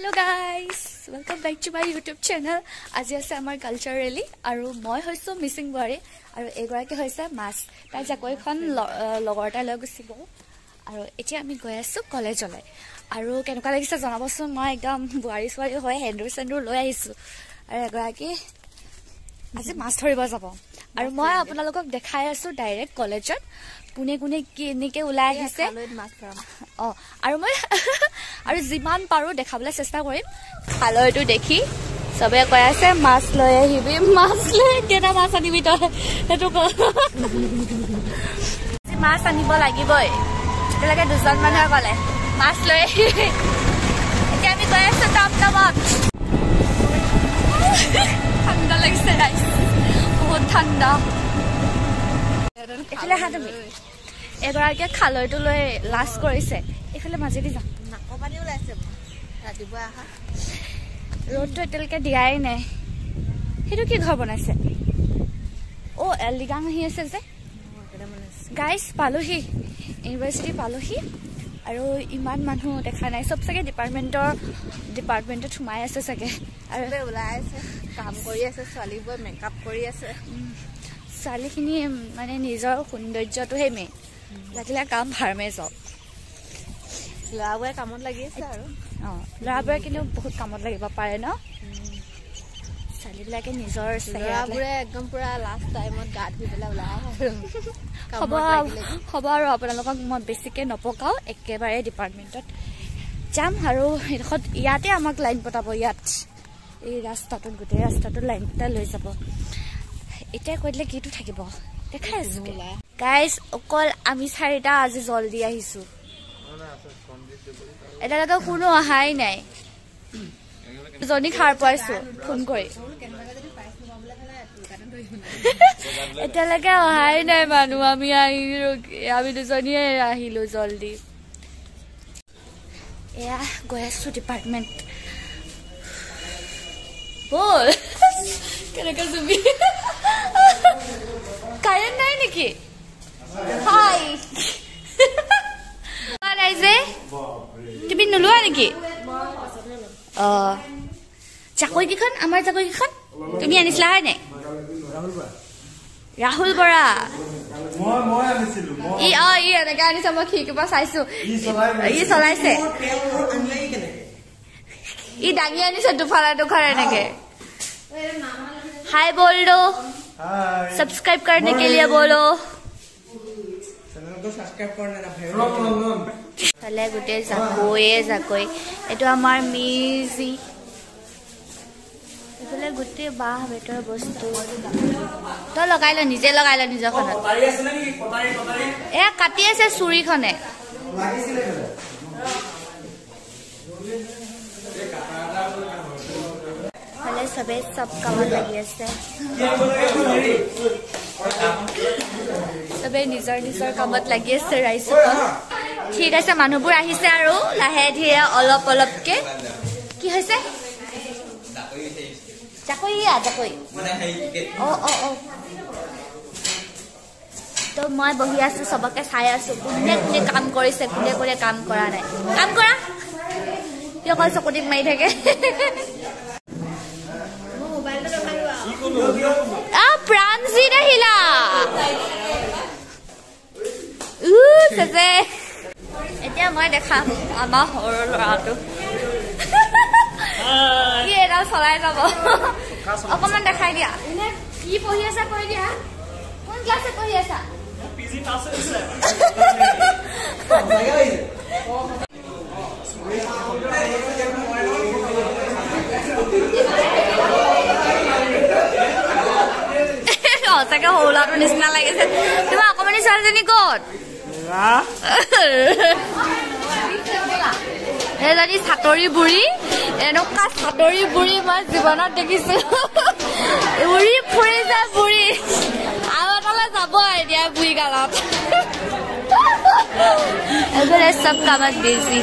Hello guys, welcome back to my YouTube channel. আজি আছে আমাৰ কালচাৰ ৰেলী আৰু মই হৈছো মিছিং বৰে আৰু এগৰাকী হৈছে মাছ তাই জাকৈখন লগৰটা লৈ গুছি গ'ল আৰু এতিয়া আমি গৈ আছো কলেজলৈ আৰু কেনেকুৱা লাগিছে জনাবচোন মই একদম বুৱাৰী সুৱাৰী হৈ হেন্দুৰ লৈ আহিছো আৰু এগৰাকী আজি মাছ ধৰিব যাব আৰু মই আপোনালোকক দেখাই আছো ডাইৰেক্ট কলেজত কোনে কোনে কেনেকে ওলাই আহিছে আৰু মই আৰু যিমান পাৰো দেখাবলৈ চেষ্টা কৰিম খালৈটো দেখি সবে কৈ আছে মাছ লৈ আহিবি মাছ লৈ কেটা মাছ আনিবি তই হেতু ক মাছ আনিব লাগিবই তেতিয়ালৈকে দুজন মানুহে ক'লে মাছ লৈ এতিয়া আমি গৈ আছো টমটমত ঠাণ্ডা লাগিছে গাইছ বহুত ঠাণ্ডা এফালে হাত আমি এগৰাকীয়ে খালৈটো লৈ লাজ কৰিছে এফালে মাজেদি যাম নাকপানী ওলাইছে ৰাতিপুৱা আহা ৰ'দটো এতিয়ালৈকে দিয়াই নাই সেইটো কি ঘৰ বনাইছে অ এলিগাং আহি আছে যে গাইজ পালোহি ইউনিভাৰ্চিটি পালোহি আৰু ইমান মানুহ দেখা নাই চব চাগে ডিপাৰ্টমেণ্টত সোমাই আছে চাগে আৰু ওলাই আছে কাম কৰি আছে ছোৱালীবোৰে মেকআপ কৰি আছে ছোৱালীখিনি মানে নিজৰ সৌন্দৰ্যটোহে মেইন লাগিলে কাম ভাৰমে যাওক ল'ৰাবোৰে কামত লাগি আছে আৰু ল'ৰাবোৰে কিন্তু বহুত কামত লাগিব পাৰে ন ছোৱালীবিলাকে নিজৰ ল'ৰাবোৰে একদম পুৰা লাষ্ট টাইমত গা ধুই পেলাই ওলাই হ'ব আৰু আপোনালোকক মই বেছিকৈ নপকাও একেবাৰে ডিপাৰ্টমেণ্টত যাম আৰু এইডোখৰত ইয়াতে আমাক লাইন পতাব ইয়াত এই ৰাস্তাটোত গোটেই ৰাস্তাটোত লাইন পতাই লৈ যাব এতিয়া কৈ দিলে কিটো থাকিব দেখাই আছো গাইজ অকল আমি 4টা আজি জলদি আহিছো এতিয়ালৈকে কোনো অহাই নাই জনী খাৰ পাইছো ফোন কৰি এতিয়ালৈকে অহাই নাই মানুহ আমি দুজনীয়ে আহিলো জলদি এয়া গৈ আছো ডিপাৰ্টমেণ্ট বল কেনেকৈ জুবি কাৰেণ্ট নাই নেকি হাই যে তুমি নোলোৱা নেকি জাকৈকেইখন আমাৰ জাকৈকেইখন তুমি আনিছিলা হয় নাই ৰাহুল বৰা ই এনেকে আনিছে মই খিৰিকীৰ পৰা চাইছো ই চলাইছে ই দাঙি আনিছে দুফালে এনেকে हाय बोल दो सब्सक्राइब करने के लिए बोलो चैनल को सब्सक्राइब करने ना ভালে গোটে জাকৈ এটো আমাৰ মিজি এফালে গোটে বাহ বেটৰ বস্তু তো লগাই ল নিজে লগাই ল নিজৰ খনত কটাৰি আছে নেকি কটাৰি এ কাটি আছে চুৰিখনে লাগিছিলে ভালে সবে সব কামত লাগি আছে সবে নিজৰ কামত লাগি আছে ৰাইজসকল ঠিক আছে মানুহবোৰ আহিছে আৰু লাহে ধীৰে অলপকে কি হৈছে জাকৈ তো মই বহি আছো সবকে চাই আছো কোনে কোনে কাম কৰিছে কোনে কাম কৰা নাই কাম কৰা অকল চকুটিত মাৰি থাকে প্ৰাণজি আহিলা এতিয়া মই দেখাম আমাৰ সৰু ল'ৰাটো কি এডাল চলাই যাব অকমান দেখাই দিয়া কি পঢ়ি আছা কৈ দিয়া কোন ক্লাছত পঢ়ি আছা সঁচাকে সৰু ল'ৰাটোৰ নিচিনা লাগিছে তোমাৰ অকমানি ছোৱালীজনী ক'ত এজনী চাটৰি বুঢ়ী এনেকুৱা চাটৰি বুঢ়ী মই জীৱনত দেখিছো উৰি ফুৰিছে বুঢ়ী আৰু এটালৈ যাব এতিয়া বুঢ়ী কালত এবাৰে চব কামত বিজি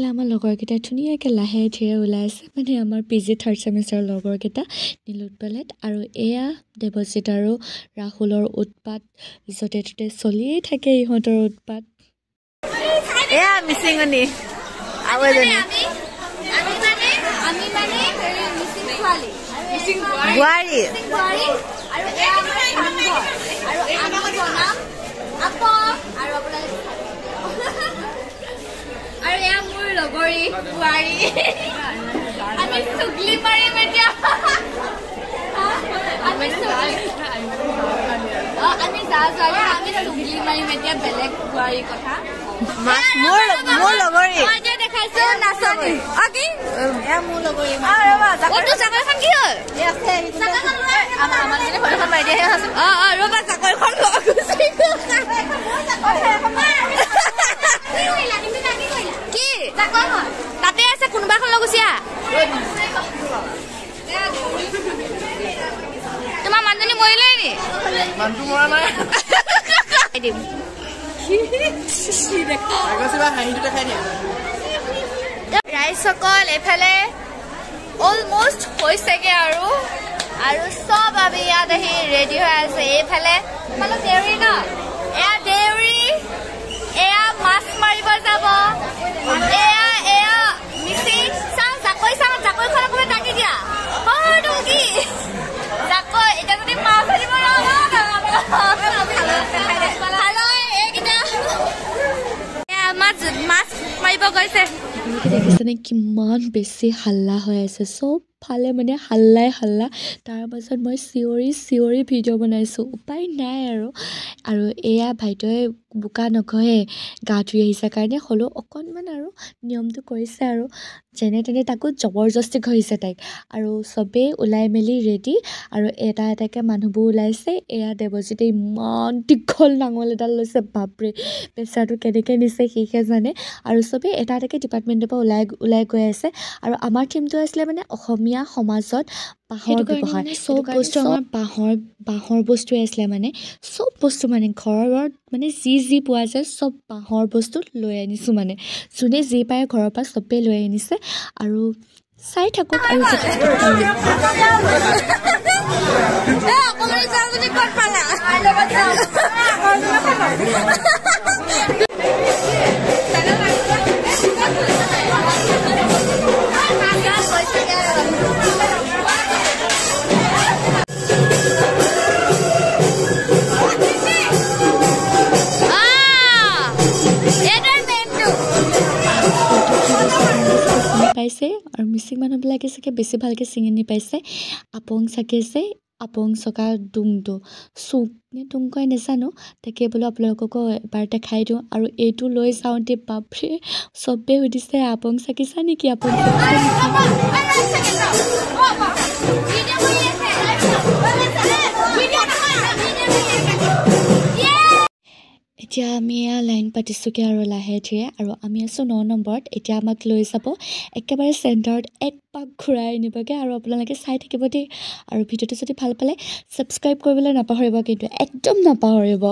আমাৰ লগৰকেইটা ধুনীয়াকৈ লাহে ধীৰে ওলাই আছে মানে আমাৰ PG 3rd ছেমিষ্টাৰৰ লগৰকেইটা নীলোৎ পেলেট আৰু এয়া দেৱজিত আৰু ৰাহুলৰ উৎপাত য'তে ত'তে চলিয়েই থাকে ইহঁতৰ উৎপাত এয়া মিচিঙনি আৰু এজনী বোৱাৰী আৰু এয়া মোৰ লগৰী বোৱাৰী আমি চুগলি মাৰিম এতিয়া আমি যা যোৱালে আমি চুগলি মাৰিম এতিয়া বেলেগ বোৱাৰীৰ কথা মোৰ লগৰী দেখাইছো নাচনী কি মোৰ লগৰী চাকৰিখন কি হ'ল ৰবা চাকৰিখন কি তাতে আছে কোনোবা এখন লৈ গুচি আহা তোমাৰ মানুহজনী মৰিলে নি ৰাইজসকল এইফালে অলমষ্ট হৈছেগে আৰু চব আমি ইয়াত আহি ৰেডি হৈ আছে এইফালে তোমালোক দেউৰী ন এয়া দেউৰী এয়া মাছ মাৰিব যাব এয়া মিচিং চাওঁ জাকৈখন অকণমান দাঙি দিয়া কি জাকৈ এতিয়া যদি মাছ ধৰিব মাছ মাৰিব গৈছে দেখিছেনে কিমান বেছি হাল্লা হৈ আছে চব ফালে মানে হাল্লা তাৰ পাছত মই চিঞৰি ভিডিঅ' বনাইছোঁ উপায় নাই আৰু এয়া ভাইটিয়ে বোকা নকহে গা ধুই আহিছে কাৰণে হ'লেও অকণমান আৰু নিয়মটো কৰিছে আৰু যেনে তেনে তাকো জবৰদস্তি ঘঁহিছে তাইক আৰু চবেই ওলাই মেলি ৰেডি আৰু এটা এটাকৈ মানুহবোৰ ওলাইছে এয়া দেৱজিতে ইমান দীঘল নাঙল এডাল লৈছে বাপৰে বেচাৰটো কেনেকৈ নিছে সিহে জানে আৰু চবেই এটা এটাকৈ ডিপাৰ্টমেণ্টৰ পৰা ওলাই গৈ আছে আৰু আমাৰ থিমটো আছিলে মানে অসমীয়া সমাজত বাঁহৰ ব্যৱহাৰ চব বস্তু আমাৰ বাঁহৰ বস্তুৱে আছিলে মানে চব বস্তু মানে ঘৰত মানে যি পোৱা যায় চব বাঁহৰ বস্তু লৈ আনিছোঁ মানে যোনে যি পায় ঘৰৰ পৰা চবেই লৈ আনিছে আৰু চাই থাকক আৰু পাইছে আৰু মিচিং মানুহবিলাকে চাগে বেছি ভালকৈ ছিঙি নিপাইছে আপং চাকিছে আপং চকা ডুংটো চুক নে ডুং কয় নাজানো তাকে বোলো আপোনালোককো এবাৰ দেখাই দিওঁ আৰু এইটো লৈ যাওঁতে বাপৰে চবেই সুধিছে আপং চাকিছা নেকি আপং এতিয়া আমি এয়া লাইন পাতিছোঁগৈ আৰু লাহে ধীৰে আৰু আমি আছোঁ 9 নম্বৰত এতিয়া আমাক লৈ যাব একেবাৰে চেণ্টাৰত এক পাক ঘূৰাই আনিবগৈ আৰু আপোনালোকে চাই থাকিব দেই আৰু ভিডিঅ'টো যদি ভাল পালে ছাবস্ক্ৰাইব কৰিবলৈ নাপাহৰিব কিন্তু একদম নাপাহৰিব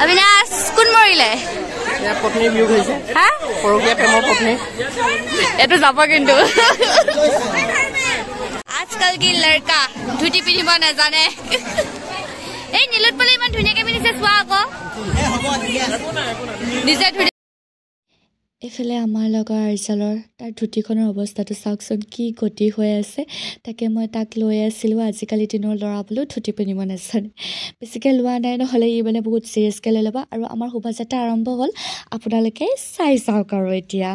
অবিনাশ কোন মৰিলে এইটো যাব কিন্তু आजकल की लड़का धुती पिंधिब नाजाने এই নীলত পলে ইমান ধুনিয়াকে পিন্ধিছে চোৱা আকৌ নিজে ধুতি এফালে আমাৰ লগৰ আইজলৰ তাৰ ধুতিখনৰ অৱস্থাটো চাওকচোন কি গতি হৈ আছে তাকে মই তাক লৈ আছিলোঁ আজিকালি দিনৰ ল'ৰা বোলো ধুতি পিন্ধিব নাজানে বেছিকৈ লোৱা নাই নহ'লে ই মানে বহুত চিৰিয়াছকৈ লৈ ল'ব আৰু আমাৰ শোভাযাত্ৰা আৰম্ভ হ'ল আপোনালোকে চাই যাওক আৰু এতিয়া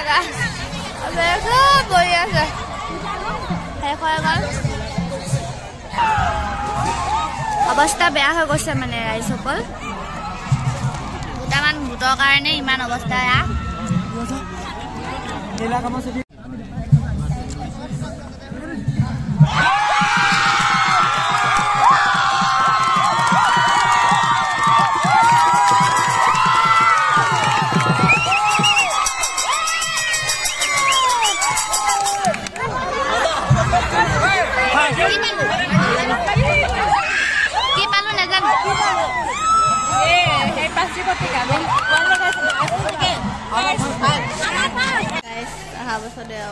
গা বহি আছে শেষ হৈ গ'ল অৱস্থা বেয়া হৈ গৈছে মানে ৰাইজসকল দুটামান ভূতৰ কাৰণে ইমান অৱস্থা এয়া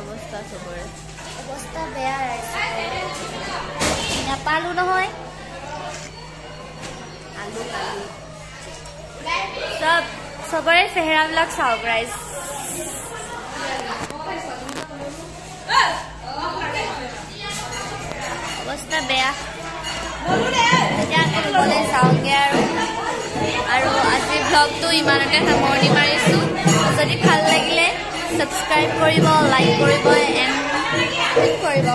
অৱস্থা চবৰে অৱস্থা বেয়া নাপালো নহয় আলু চবৰে চেহেৰাবিলাক চাওক ৰাইজ অৱস্থা বেয়া এতিয়া আমি ৰুমলৈ যাওঁগে আৰু আজিৰ ব্লগটো ইমানতে সামৰণি মাৰিছোঁ যদি ভাল লাগিলে সাবস্ক্ৰাইব কৰিব লাইক কৰিব এণ্ড কৰিব